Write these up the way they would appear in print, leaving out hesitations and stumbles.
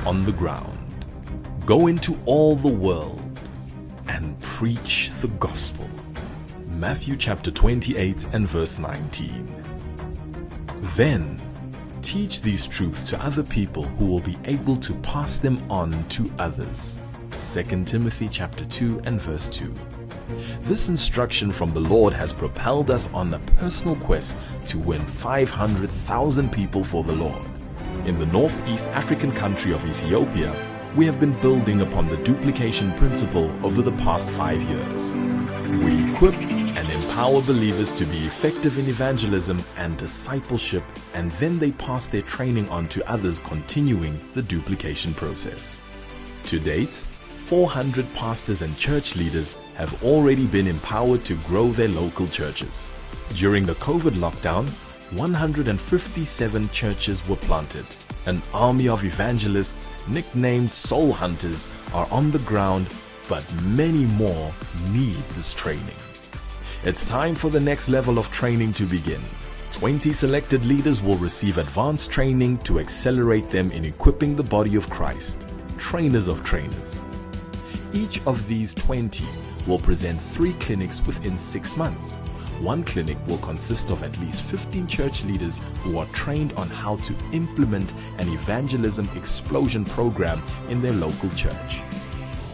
on the ground. Go into all the world and preach the gospel. Matthew chapter 28 and verse 19. Then teach these truths to other people who will be able to pass them on to others. 2 Timothy chapter 2 and verse 2. This instruction from the Lord has propelled us on a personal quest to win 500,000 people for the Lord. In the northeast African country of Ethiopia, we have been building upon the duplication principle over the past 5 years. We equip and empower believers to be effective in evangelism and discipleship, and then they pass their training on to others, continuing the duplication process. To date, 400 pastors and church leaders have already been empowered to grow their local churches. During the COVID lockdown, 157 churches were planted. An army of evangelists, nicknamed soul hunters, are on the ground, but many more need this training. It's time for the next level of training to begin. 20 selected leaders will receive advanced training to accelerate them in equipping the body of Christ, trainers of trainers. Each of these 20 will present 3 clinics within 6 months. One clinic will consist of at least 15 church leaders who are trained on how to implement an evangelism explosion program in their local church.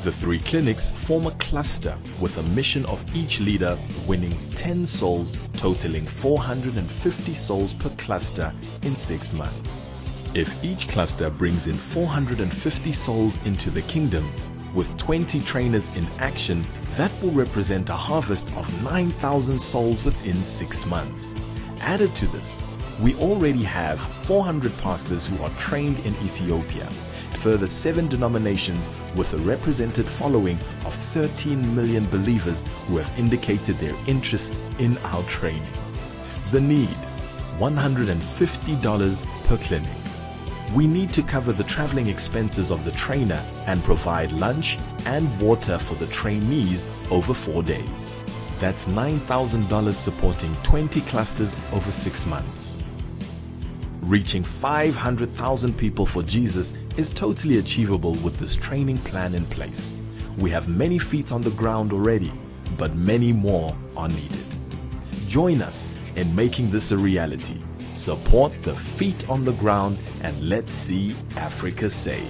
The 3 clinics form a cluster with a mission of each leader winning 10 souls, totaling 450 souls per cluster in 6 months. If each cluster brings in 450 souls into the kingdom, with 20 trainers in action, that will represent a harvest of 9,000 souls within 6 months. Added to this, we already have 400 pastors who are trained in Ethiopia, further 7 denominations with a represented following of 13 million believers who have indicated their interest in our training. The need, $150 per clinic. We need to cover the traveling expenses of the trainer and provide lunch and water for the trainees over 4 days. That's $9,000 supporting 20 clusters over 6 months. Reaching 500,000 people for Jesus is totally achievable with this training plan in place. We have many feet on the ground already, but many more are needed. Join us in making this a reality. Support the feet on the ground, and let's see Africa saved.